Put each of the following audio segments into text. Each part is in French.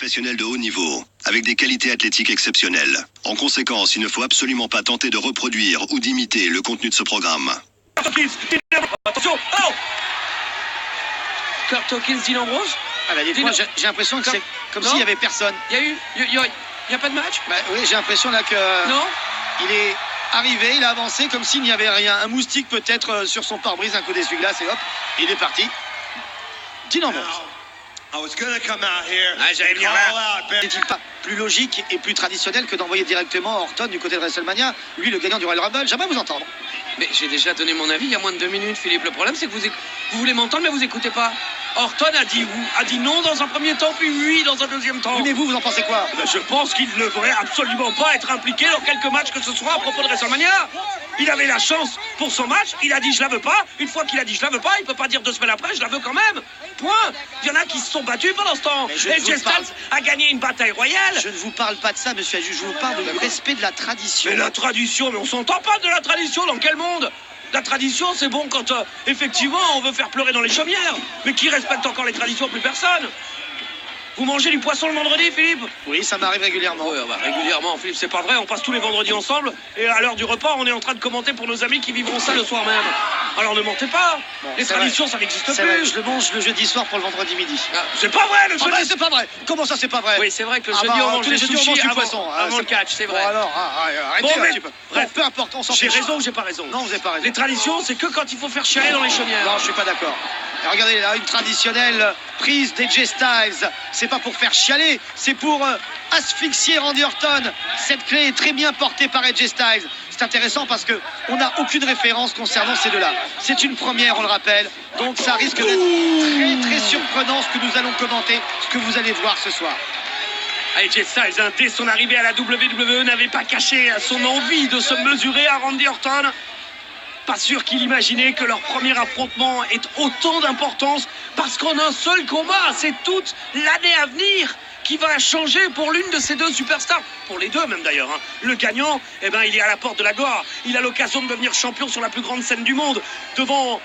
Professionnel de haut niveau, avec des qualités athlétiques exceptionnelles. En conséquence, il ne faut absolument pas tenter de reproduire ou d'imiter le contenu de ce programme. Attention, oh Kurt Hawkins, Dean Ambrose. Ah bah dites-moi, j'ai l'impression que c'est comme s'il y avait personne. Il y a pas de match. Bah oui, j'ai l'impression là que Non. Il est arrivé, il a avancé comme s'il n'y avait rien. Un moustique peut-être sur son pare-brise, un coup d'essuie-glace et hop, il est parti. Dean Ambrose. J'allais venir là. N'est-il pas plus logique et plus traditionnel que d'envoyer directement Orton du côté de WrestleMania, lui le gagnant du Royal Rumble? J'aimerais vous entendre. Mais j'ai déjà donné mon avis il y a moins de 2 minutes, Philippe. Le problème, c'est que vous voulez m'entendre, mais vous écoutez pas. Orton a dit non dans un premier temps, puis oui dans un deuxième temps. Oui, mais vous en pensez quoi? Je pense qu'il ne devrait absolument pas être impliqué dans quelques matchs que ce soit à propos de WrestleMania. Il avait la chance pour son match, il a dit je la veux pas. Une fois qu'il a dit je la veux pas, il peut pas dire 2 semaines après je la veux quand même. Point. Il y en a qui se sont battus pendant ce temps. Et Jay Styles a gagné une bataille royale. Je ne vous parle pas de ça, monsieur Aju, je vous parle du respect de la tradition. Mais la tradition, mais on s'entend pas de la tradition, dans quel monde? La tradition, c'est bon quand, effectivement, on veut faire pleurer dans les chaumières. Mais qui respecte encore les traditions? Plus personne. Vous mangez du poisson le vendredi, Philippe? Oui, ça m'arrive régulièrement. Oui, régulièrement, Philippe, c'est pas vrai. On passe tous les vendredis ensemble. Et à l'heure du repas, on est en train de commenter pour nos amis qui vivront ça le soir même. Alors ne mentez pas. Bon, les traditions, ça n'existe plus. Vrai, je le mange le jeudi soir pour le vendredi midi. Ah, c'est pas vrai, le jeudi. C'est pas vrai. Comment ça, c'est pas vrai? Oui, c'est vrai que le jeudi, on mange tous les jeudis, on mange du poisson. Avant le catch, c'est vrai. Bon, alors, arrêtez un petit peu. Bref, peu importe, on s'en J'ai fiche. raison ou j'ai pas raison? Non, vous n'avez pas raison. Les traditions, c'est que quand il faut faire chialer dans les chaumières. Non, je suis pas d'accord. Regardez là, une traditionnelle prise d'AJ Styles. C'est pas pour faire chialer, c'est pour asphyxier Randy Orton. Cette clé est très bien portée par AJ Styles. C'est intéressant parce que on n'a aucune référence concernant ces deux-là. C'est une première, on le rappelle. Donc ça risque d'être très surprenant ce que nous allons commenter, ce que vous allez voir ce soir. AJ Styles, dès son arrivée à la WWE, n'avait pas caché son envie de se mesurer à Randy Orton. Pas sûr qu'il imaginait que leur premier affrontement ait autant d'importance, parce qu'en un seul combat, c'est toute l'année à venir qui va changer pour l'une de ces deux superstars, pour les deux même d'ailleurs. Le gagnant, il est à la porte de la gloire. Il a l'occasion de devenir champion sur la plus grande scène du monde, dans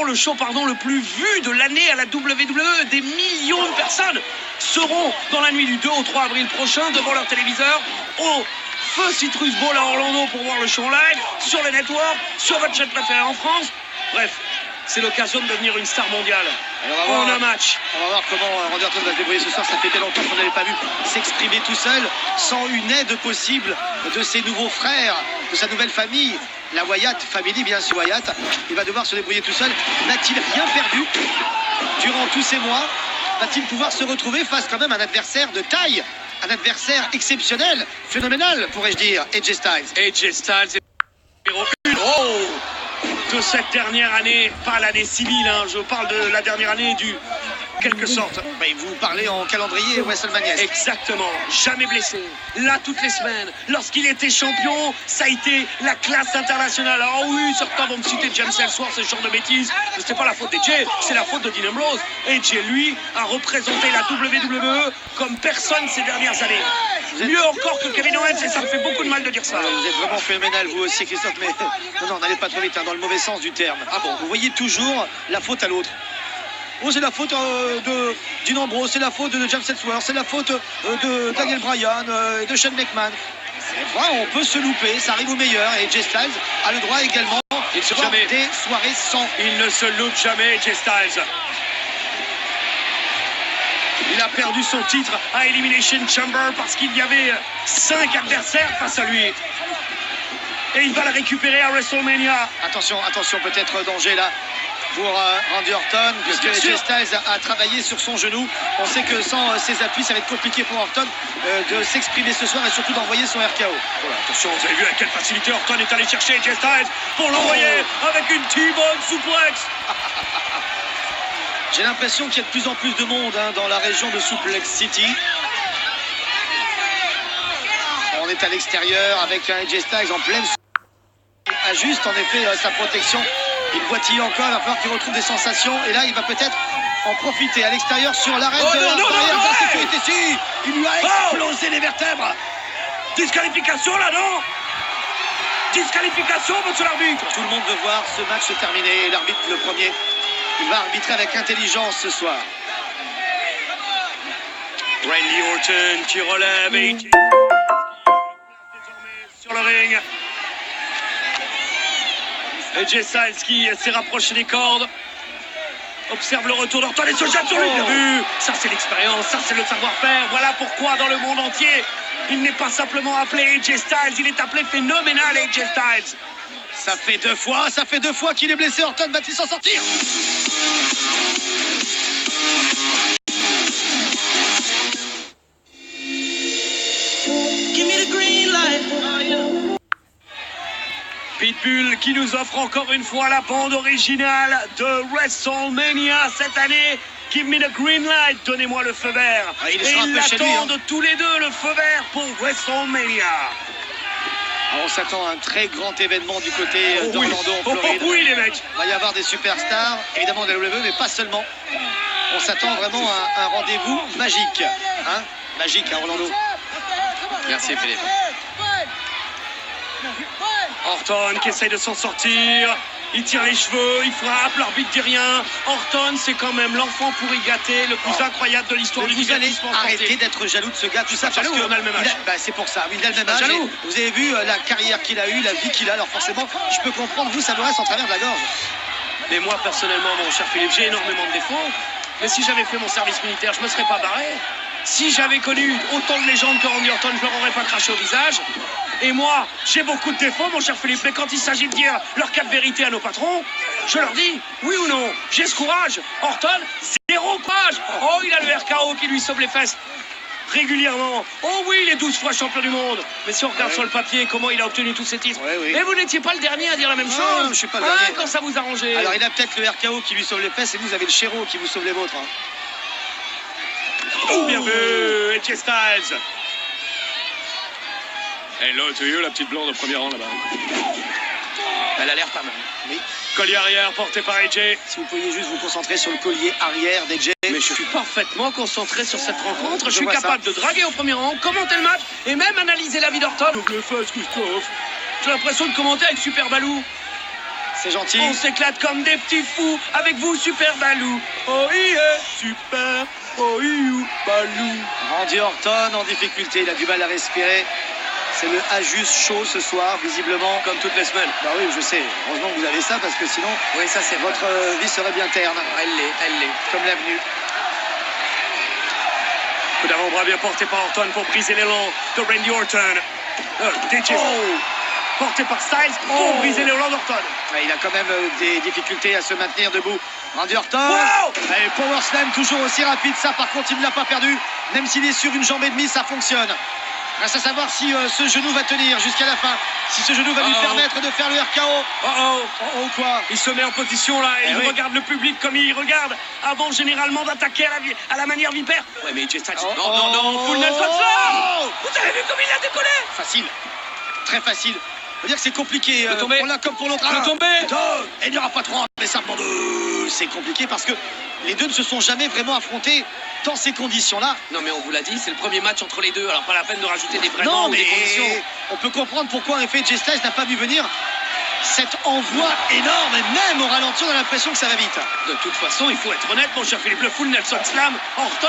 le show le plus vu de l'année à la WWE. Des millions de personnes seront dans la nuit du 2 au 3 avril prochain devant leur téléviseur au Feu Citrus Bowl à Orlando pour voir le show live, sur les networks, sur votre chaîne préférée en France. Bref, c'est l'occasion de devenir une star mondiale en un match. On va voir comment Randy Orton va se débrouiller ce soir. Ça fait longtemps qu'on n'avait pas vu s'exprimer tout seul, sans une aide possible de ses nouveaux frères, de sa nouvelle famille. La Wyatt Family, bien sûr, Wyatt. Il va devoir se débrouiller tout seul. N'a-t-il rien perdu durant tous ces mois? Va-t-il pouvoir se retrouver face quand même à un adversaire de taille? Un adversaire exceptionnel, phénoménal, pourrais-je dire, AJ Styles. AJ Styles est numéro 1 de cette dernière année, pas l'année civile, je parle de la dernière année quelque sorte. Mais vous parlez en calendrier WrestleMania. Exactement, jamais blessé. Là, toutes les semaines, lorsqu'il était champion, ça a été la classe internationale. Alors oui, certains vont me citer James Ellsworth, ce genre de bêtises. Mais c'était pas la faute d'AJ, c'est la faute de Dean Ambrose. AJ, lui, a représenté la WWE comme personne ces dernières années. Mieux encore que Kevin Owens, et ça me fait beaucoup de mal de dire ça. Vous êtes vraiment phénoménal, vous aussi, Christophe, mais non, n'allez pas trop vite, dans le mauvais sens du terme. Ah bon, vous voyez toujours la faute à l'autre. Oh, c'est la faute de Dean Ambrose, c'est la faute de James Ellsworth, c'est la faute de Daniel Bryan et de Shane McMahon. C'est vrai, on peut se louper, ça arrive au meilleur. Et AJ Styles a le droit également de voir des soirées sans. Il ne se loupe jamais, AJ Styles. Il a perdu son titre à Elimination Chamber parce qu'il y avait 5 adversaires face à lui. Et il va le récupérer à WrestleMania. Attention, peut-être danger là pour Randy Orton, puisque AJ Styles a travaillé sur son genou. On sait que sans ses appuis, ça va être compliqué pour Orton de s'exprimer ce soir et surtout d'envoyer son RKO. Voilà, attention, vous avez vu avec quelle facilité Orton est allé chercher AJ Styles pour l'envoyer avec une T-bone suplex. J'ai l'impression qu'il y a de plus en plus de monde dans la région de Suplex City. On est à l'extérieur avec un AJ Styles en pleine. Ajuste en effet sa protection. Il boitille encore, il va falloir qu'il retrouve des sensations. Et là, il va peut-être en profiter à l'extérieur sur l'arrêt de la sécurité. Si, il lui a explosé les vertèbres. Disqualification là, non? Disqualification, monsieur l'arbitre. Tout le monde veut voir ce match se terminer. L'arbitre, le premier, il va arbitrer avec intelligence ce soir. Randy Orton qui relève et sur le ring. AJ Styles qui s'est rapproché des cordes. Observe le retour d'Orton et se jette sur lui. Bien vu. Ça c'est l'expérience, ça c'est le savoir-faire. Voilà pourquoi dans le monde entier, il n'est pas simplement appelé AJ Styles, il est appelé phénoménal AJ Styles. Ça fait deux fois qu'il est blessé. Orton va-t-il s'en sortir? Give me the green light. Pitbull qui nous offre encore une fois la bande originale de WrestleMania cette année. Give me the green light, donnez-moi le feu vert. Il et sera un ils peu chez lui, l'attendent tous les deux, le feu vert pour WrestleMania. Alors, on s'attend à un très grand événement du côté Oui. d'Orlando en Floride. Oui les mecs. Il va y avoir des superstars, évidemment de la WWE, mais pas seulement. On s'attend vraiment à un rendez-vous magique. Hein, magique à Orlando. Merci Philippe. Orton qui essaye de s'en sortir. Il tire les cheveux, il frappe, l'arbitre dit rien. Orton, c'est quand même l'enfant pourri gâté, le plus incroyable de l'histoire du Vous allez divertissement arrêter sportif. d'être jaloux de ce gars, tout ça parce jaloux, que on a le même âge. c'est pour ça, il a le même âge. jaloux. Et vous avez vu la carrière qu'il a eue, la vie qu'il a, alors forcément, je peux comprendre, vous, ça me reste en travers de la gorge. Mais moi, personnellement, mon cher Philippe, j'ai énormément de défauts. Mais si j'avais fait mon service militaire, je me serais pas barré. Si j'avais connu autant de légendes que Randy Orton, je leur aurais pas craché au visage. Et moi, j'ai beaucoup de défauts, mon cher Philippe, mais quand il s'agit de dire leur cas de vérité à nos patrons, je leur dis, oui ou non, j'ai ce courage. Orton, zéro courage. Oh, il a le RKO qui lui sauve les fesses régulièrement. Oh oui, il est 12 fois champion du monde. Mais si on regarde sur le papier comment il a obtenu tous ces titres. Oui. Et vous n'étiez pas le dernier à dire la même Non, chose. je suis pas le dernier. Quand ça vous arrangeait. Alors il a peut-être le RKO qui lui sauve les fesses et vous avez le Chéro qui vous sauve les vôtres. Hein. Oh, bien vu, AJ Styles. Hello to you, la petite blonde au premier rang là-bas. Elle a l'air pas mal. Oui. Collier arrière porté par AJ. Si vous pouviez juste vous concentrer sur le collier arrière d'AJ. Mais je suis parfaitement concentré sur cette rencontre. Je Je suis vois capable ça. de draguer au premier rang, commenter le match et même analyser la vie d'Orton. Donc le face, Christophe. J'ai l'impression de commenter avec Super Balou. C'est gentil. On s'éclate comme des petits fous avec vous, Super Balou. Oh yeah, super. Oh you, Balou. Randy Orton en difficulté, il a du mal à respirer. C'est le Ajus chaud ce soir, visiblement. Comme toutes les semaines. Bah oui, je sais. Heureusement que vous avez ça parce que sinon, Oui, ça c'est votre vie serait bien terne, Elle l'est. comme l'avenue. Coup d'avant-bras bien porté par Orton pour briser l'élan de Randy Orton. DJ porté par Styles pour briser l'élan d'Orton. Ouais, il a quand même des difficultés à se maintenir debout. Randy Orton. Wow. Allez, Power Slam toujours aussi rapide. Ça, par contre, il ne l'a pas perdu. Même s'il est sur une jambe et demie, ça fonctionne. Reste à savoir si ce genou va tenir jusqu'à la fin. Si ce genou va lui permettre de faire le RKO. Oh quoi? Il se met en position là et il oui. regarde le public comme il regarde avant généralement d'attaquer à la manière vipère. Ouais mais AJ Styles, non, full Nelson Slam. Vous avez vu comme il a décollé? Facile. Très facile. Faut dire que c'est compliqué peut tomber. pour l'un comme pour l'autre. Il peut tomber. Et il n'y aura pas trois. Mais ça prend deux. C'est compliqué parce que les deux ne se sont jamais vraiment affrontés dans ces conditions-là. Non mais on vous l'a dit, c'est le premier match entre les deux, alors pas la peine de rajouter des vrais Non, noms ou mais des conditions. on peut comprendre pourquoi en effet AJ Styles n'a pas vu venir cet envoi énorme. Et même au ralenti, on a l'impression que ça va vite. De toute façon, il faut être honnête, mon cher Philippe, le full Nelson Slam, Orton,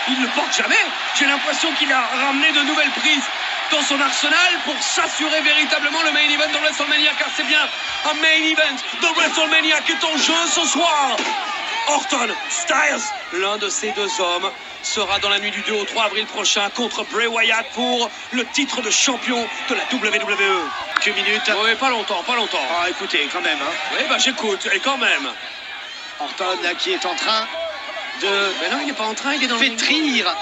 il ne le porte jamais. J'ai l'impression qu'il a ramené de nouvelles prises dans son arsenal pour s'assurer véritablement le main event de WrestleMania, car c'est bien un main event de WrestleMania qui est en jeu ce soir. Orton, Styles, l'un de ces deux hommes, sera dans la nuit du 2 au 3 avril prochain contre Bray Wyatt pour le titre de champion de la WWE. 2 minutes. Oui, pas longtemps. Ah, écoutez, quand même. Hein. Oui, bah j'écoute, et quand même. Orton là, qui est en train de Mais non, il n'est pas en train, il est dans le ring. pétrir.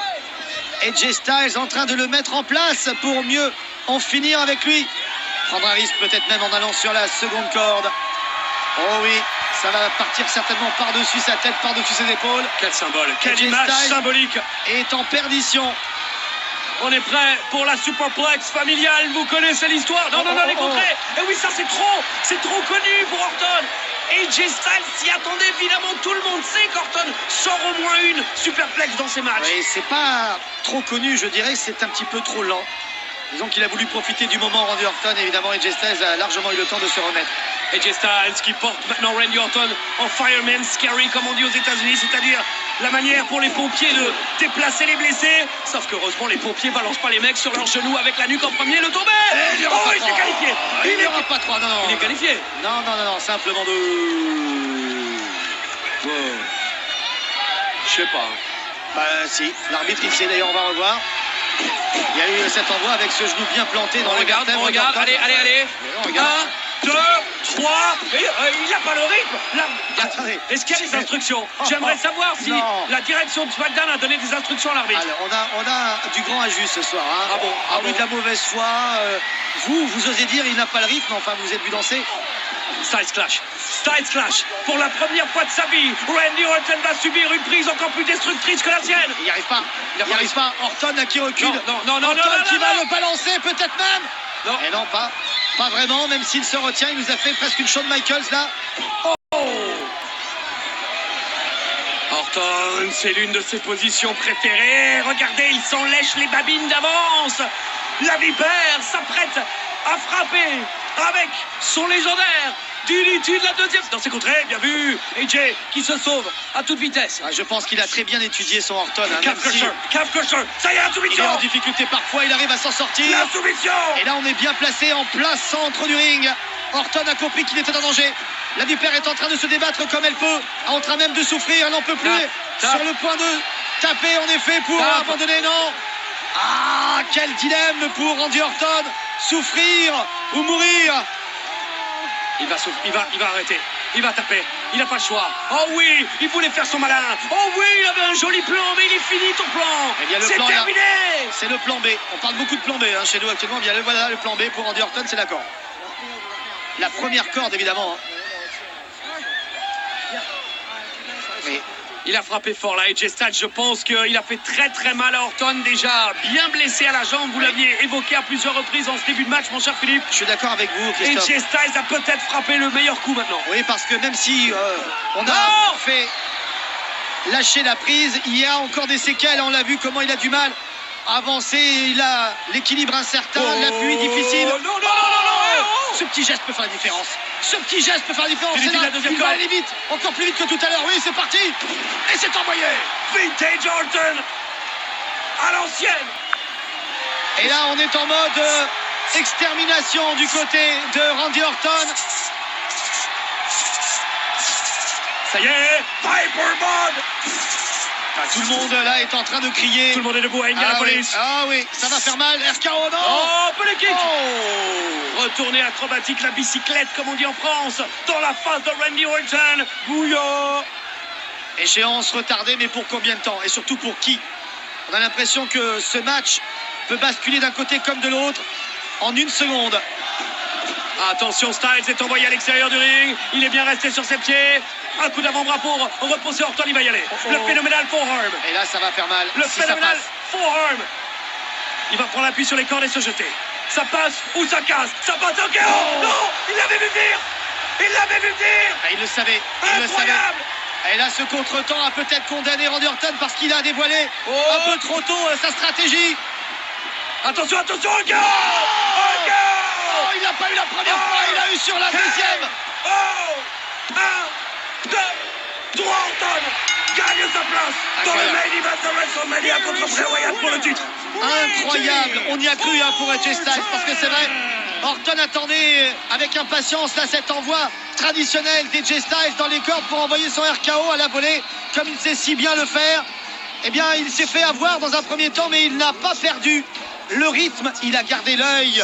AJ Styles en train de le mettre en place pour mieux en finir avec lui. Prendre un risque peut-être même en allant sur la seconde corde. Oh oui, ça va partir certainement par-dessus sa tête, par-dessus ses épaules. Quel symbole, quelle AJ image Styles symbolique. est en perdition. On est prêt pour la Superplex familiale, vous connaissez l'histoire. Non, les contrées. Et oui, ça c'est trop connu pour Orton. AJ Styles s'y attendait, évidemment, tout le monde sait qu'Orton sort au moins une Superplex dans ses matchs. Oui, c'est pas trop connu, je dirais, c'est un petit peu trop lent. Disons qu'il a voulu profiter du moment Randy Orton, évidemment AJ Styles a largement eu le temps de se remettre. AJ Styles qui porte maintenant Randy Orton en fireman scary comme on dit aux États-Unis, c'est-à-dire la manière pour les pompiers de déplacer les blessés. Sauf qu'heureusement les pompiers balancent pas les mecs sur leurs genoux avec la nuque en premier, le tombé. Il s'est qualifié. Il n'y aura pas 3, non. Il est qualifié. Non, simplement de... Je sais pas. Bah si, l'arbitre il sait d'ailleurs, on va revoir. Il y a eu cet envoi avec ce genou bien planté dans On le regarde, vertèbre. allez. On regarde. 1, 2, 3. Il n'a pas le rythme. Attendez. Est-ce qu'il y a des instructions? J'aimerais savoir si Non. la direction de SmackDown a donné des instructions à l'arbitre. Alors, on a du grand injuste ce soir. Hein. Ah bon, ah oui, bon. de la mauvaise foi. Vous osez dire il n'a pas le rythme, enfin vous êtes vu danser. Styles clash. Pour la première fois de sa vie, Randy Orton va subir une prise encore plus destructrice que la sienne. Il n'y arrive pas. Il n'y arrive pas. Orton qui recule. Non, Orton qui va le balancer peut-être même. Non. Et non, pas vraiment, même s'il se retient. Il nous a fait presque une Shawn Michaels là. Orton, c'est l'une de ses positions préférées. Regardez, il s'en lèche les babines d'avance. La vipère s'apprête à frapper avec son légendaire DDT de la deuxième. Dans ses contrées, bien vu. AJ qui se sauve à toute vitesse. Je pense qu'il a très bien étudié son Orton. Hein, Calf crusher. Ça y est, la il est soumission. en difficulté parfois, il arrive à s'en sortir. La soumission. Et là, on est bien placé en plein centre du ring. Orton a compris qu'il était en danger. La vipère est en train de se débattre comme elle peut, en train même de souffrir, elle n'en peut plus. Tape. Sur le point de taper en effet pour Tape. abandonner, non. Ah, quel dilemme pour Randy Orton. Souffrir ou mourir. Il va arrêter. Il va taper. Il n'a pas le choix. Oh oui, il voulait faire son malin. Oh oui, il avait un joli plan, mais il est fini ton plan. Eh bien, le c'est plan, terminé. C'est le plan B. On parle beaucoup de plan B hein, chez nous actuellement. Bien, voilà le plan B pour Randy Orton, c'est d'accord. La première corde, évidemment. Mais Il a frappé fort là, AJ Styles. Je pense qu'il a fait très mal à Orton. Déjà bien blessé à la jambe. Vous l'aviez évoqué à plusieurs reprises en ce début de match, mon cher Philippe. je suis d'accord avec vous, Christophe. AJ Styles a peut-être frappé le meilleur coup maintenant. Oui, parce que même si on a Non fait lâcher la prise, il y a encore des séquelles. On l'a vu comment il a du mal à avancer. Il a l'équilibre incertain, l'appui difficile. Non. Ce petit geste peut faire la différence. C'est Philippe, là, la deuxième il va corde. aller vite, encore plus vite que tout à l'heure. Oui, c'est parti. Et c'est envoyé. Vintage Orton à l'ancienne. Et là, on est en mode extermination du côté de Randy Orton. Ça y est, Piper Mode. Enfin, tout le monde là est en train de crier. Tout le monde est debout, il y a la police. Oui, ça va faire mal. RKO, non. Oh, peu le kick. Oh. Retourné acrobatique, la bicyclette, comme on dit en France, dans la face de Randy Orton. Bouillon. Échéance retardée, mais pour combien de temps? Et surtout pour qui? On a l'impression que ce match peut basculer d'un côté comme de l'autre en une seconde. Attention, Styles est envoyé à l'extérieur du ring. Il est bien resté sur ses pieds. Un coup d'avant-bras pour repousser Orton, il va y aller. Le phénoménal forearm. Et là, ça va faire mal. Le si ça phénoménal passe. forearm. Il va prendre l'appui sur les cordes et se jeter. Ça passe ou ça casse. Ça passe, ok. Oh non, il l'avait vu venir. Ah, il le savait. Incroyable. Et là, ce contretemps a peut-être condamné Randy Orton parce qu'il a dévoilé un peu trop tôt sa stratégie. Attention, ok. Oh, il n'a pas eu la première fois, il a eu sur la deuxième. 1, 2, 3, Orton gagne sa place dans le main event de WrestleMania contre Bray Wyatt pour le titre. Incroyable, on y a cru pour AJ Styles parce que c'est vrai, Orton attendait avec impatience là cet envoi traditionnel d'AJ Styles dans les cordes pour envoyer son RKO à la volée comme il sait si bien le faire. Eh bien, il s'est fait avoir dans un premier temps, mais il n'a pas perdu le rythme, il a gardé l'œil